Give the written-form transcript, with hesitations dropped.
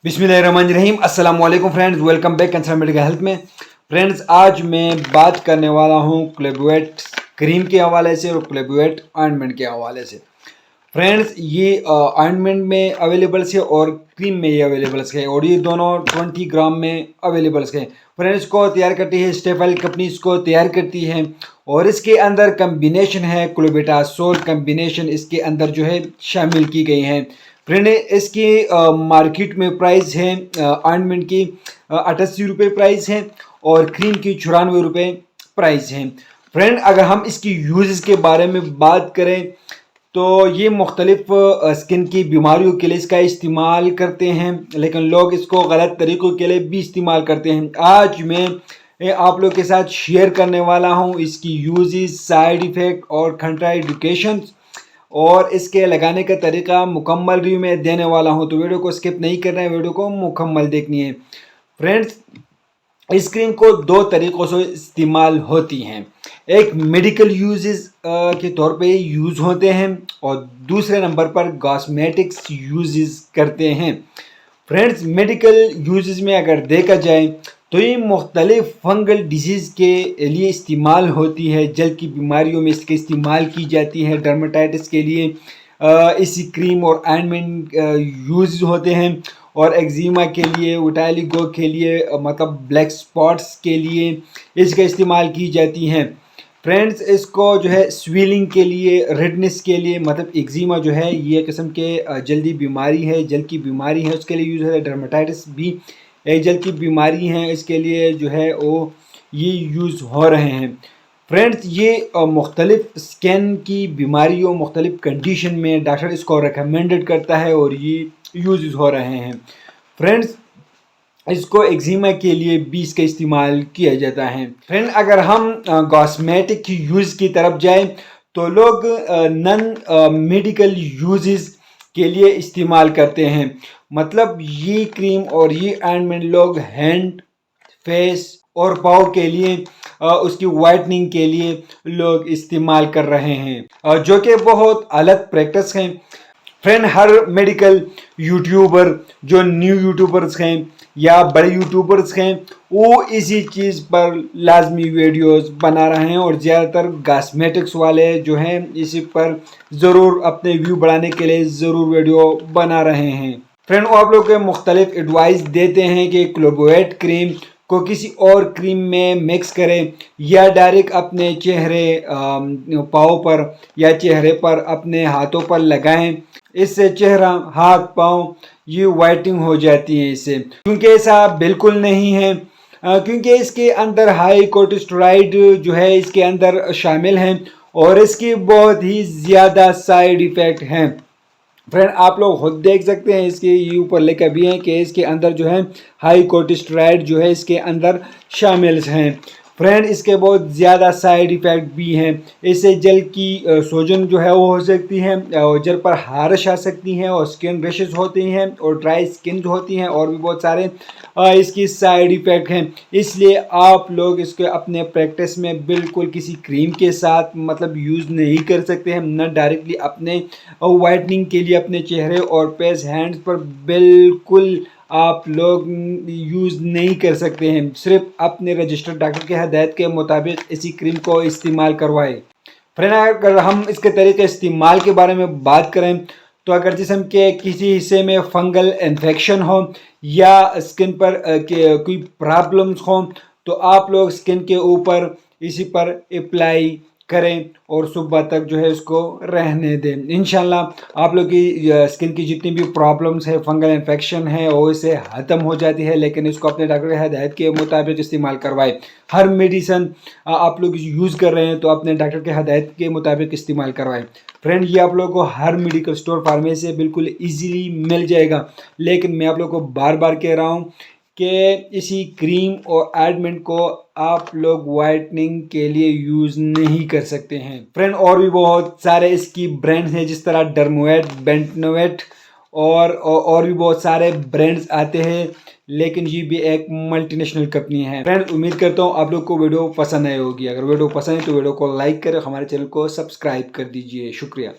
बिस्मिल्लाहिर्रहमानिर्रहीम। अस्सलाम वालेकुम friends, welcome back concern medical health में। फ्रेंड्स, आज मैं बात करने वाला हूँ क्लेबुएट क्रीम के हवाले से और क्लेबुएट ऑइंटमेंट के हवाले से। फ्रेंड्स, ये ऑइंटमेंट में अवेलेबल है और क्रीम में ये अवेलेबल है और ये दोनों 20 ग्राम में अवेलेबल है। फ्रेंड्स, को तैयार करती है स्टेफाइल कंपनी, इसको तैयार करती है और इसके अंदर कम्बिनेशन है क्लोबेटासोल कम्बिनेशन इसके अंदर जो है शामिल की गई है। फ्रेंड, इसकी मार्केट में प्राइस है ऑइंटमेंट की 88 रुपये प्राइस है और क्रीम की 94 रुपये प्राइस है। फ्रेंड, अगर हम इसकी यूज़ के बारे में बात करें तो ये मुख्तलिफ स्किन की बीमारियों के लिए इसका इस्तेमाल करते हैं, लेकिन लोग इसको गलत तरीक़ों के लिए भी इस्तेमाल करते हैं। आज मैं आप लोग के साथ शेयर करने वाला हूँ इसकी यूज़, साइड इफ़ेक्ट और कंट्रा इंडिकेशन और इसके लगाने का तरीका मुकम्मल रिव्यू में देने वाला हूँ। तो वीडियो को स्किप नहीं करना है, वीडियो को मुकम्मल देखनी है। फ्रेंड्स, इस क्रीम को दो तरीक़ों से इस्तेमाल होती हैं। एक मेडिकल यूजेस के तौर पे यूज़ होते हैं और दूसरे नंबर पर कॉस्मेटिक्स यूजेस करते हैं। फ्रेंड्स, मेडिकल यूजेस में अगर देखा जाए तो ये मुख्तलिफ फंगल डिजीज़ के लिए इस्तेमाल होती है। जल की बीमारियों में इसके इस्तेमाल की जाती है। डर्मेटाइटिस के लिए इसी क्रीम और ऑइंटमेंट यूज होते हैं और एक्जिमा के लिए, विटालिगो के लिए, मतलब ब्लैक स्पॉट्स के लिए इसका इस्तेमाल की जाती हैं। फ्रेंड्स, इसको जो है स्वेलिंग के लिए, रेडनेस के लिए, मतलब एक्जिमा जो है ये किस्म के जल्दी बीमारी है, जल की बीमारी है, उसके लिए यूज़ होता है। डर्मेटाइटिस भी एक जल की बीमारी है, इसके लिए जो है वो ये यूज़ हो रहे हैं। फ्रेंड्स, ये मुख्तलिफ स्किन की बीमारियों, मुख्तलिफ कंडीशन में डॉक्टर इसको रिकमेंडेड करता है और ये यूज़ हो रहे हैं। फ्रेंड्स, इसको एक्जिमा के लिए भी इसका इस्तेमाल किया जाता है। फ्रेंड, अगर हम कॉस्मेटिक की यूज़ की तरफ जाएं तो लोग नॉन मेडिकल यूजेस के लिए इस्तेमाल करते हैं। मतलब ये क्रीम और ये ऑइंटमेंट लोग हैंड, फेस और पाँव के लिए उसकी वाइटनिंग के लिए लोग इस्तेमाल कर रहे हैं, जो कि बहुत अलग प्रैक्टिस है। फ्रेंड, हर मेडिकल यूट्यूबर जो न्यू यूट्यूबर्स हैं या बड़े यूट्यूबर्स हैं वो इसी चीज़ पर लाजमी वीडियोस बना रहे हैं और ज़्यादातर कॉस्मेटिक्स वाले जो हैं इसी पर ज़रूर अपने व्यू बढ़ाने के लिए ज़रूर वीडियो बना रहे हैं। फ्रेंड, वो आप लोग को मुख्तलिफ एडवाइस देते हैं कि क्लोबुएट क्रीम को किसी और क्रीम में मिक्स करें या डायरेक्ट अपने चेहरे, पाँव पर या चेहरे पर, अपने हाथों पर लगाएं। इससे चेहरा, हाथ, पाँव ये वाइटिंग हो जाती है इससे, क्योंकि ऐसा बिल्कुल नहीं है, क्योंकि इसके अंदर हाई कोर्टिसोस्टेरॉइड जो है इसके अंदर शामिल हैं और इसकी बहुत ही ज़्यादा साइड इफ़ेक्ट हैं। फ्रेंड, आप लोग खुद देख सकते हैं, इसके ऊपर लिखा भी है कि इसके अंदर जो है हाई कोर्टिसोस्टेरॉइड जो है इसके अंदर शामिल हैं। फ्रेंड, इसके बहुत ज़्यादा साइड इफ़ेक्ट भी हैं। इससे जल की सूजन जो है वो हो सकती है और जल पर हारिश आ सकती हैं और स्किन रैशेस होती हैं और ड्राई स्किन होती हैं और भी बहुत सारे इसकी साइड इफ़ेक्ट हैं। इसलिए आप लोग इसके अपने प्रैक्टिस में बिल्कुल किसी क्रीम के साथ मतलब यूज़ नहीं कर सकते हैं। न डायरेक्टली अपने वाइटनिंग के लिए अपने चेहरे और फेस, हैंड्स पर बिल्कुल आप लोग यूज़ नहीं कर सकते हैं। सिर्फ अपने रजिस्टर्ड डॉक्टर के हदायत के मुताबिक इसी क्रीम को इस्तेमाल करवाएं। फ्रेंड, अगर हम इसके तरीके इस्तेमाल के बारे में बात करें तो अगर जिस्म के किसी हिस्से में फंगल इन्फेक्शन हो या स्किन पर कोई प्रॉब्लम्स हो तो आप लोग स्किन के ऊपर इसी पर अप्लाई करें और सुबह तक जो है इसको रहने दें। इंशाल्लाह आप लोग की स्किन की जितनी भी प्रॉब्लम्स है, फंगल इन्फेक्शन है, वो इससे ख़त्म हो जाती है। लेकिन इसको अपने डॉक्टर की हदायत के मुताबिक इस्तेमाल करवाएं। हर मेडिसन आप लोग यूज़ कर रहे हैं तो अपने डॉक्टर के हदायत के मुताबिक इस्तेमाल करवाएं। फ्रेंड, ये आप लोगों को हर मेडिकल स्टोर, फार्मेसी से बिल्कुल ईजीली मिल जाएगा। लेकिन मैं आप लोग को बार बार कह रहा हूँ कि इसी क्रीम और ऑइंटमेंट को आप लोग वाइटनिंग के लिए यूज़ नहीं कर सकते हैं। फ्रेंड, और भी बहुत सारे इसकी ब्रांड्स हैं, जिस तरह डर्मोवेट, बेंटनोवेट और भी बहुत सारे ब्रांड्स आते हैं, लेकिन ये भी एक मल्टीनेशनल कंपनी है। फ्रेंड, उम्मीद करता हूँ आप लोग को वीडियो पसंद आई होगी। अगर वीडियो पसंद है तो वीडियो को लाइक करें, हमारे चैनल को सब्सक्राइब कर दीजिए। शुक्रिया।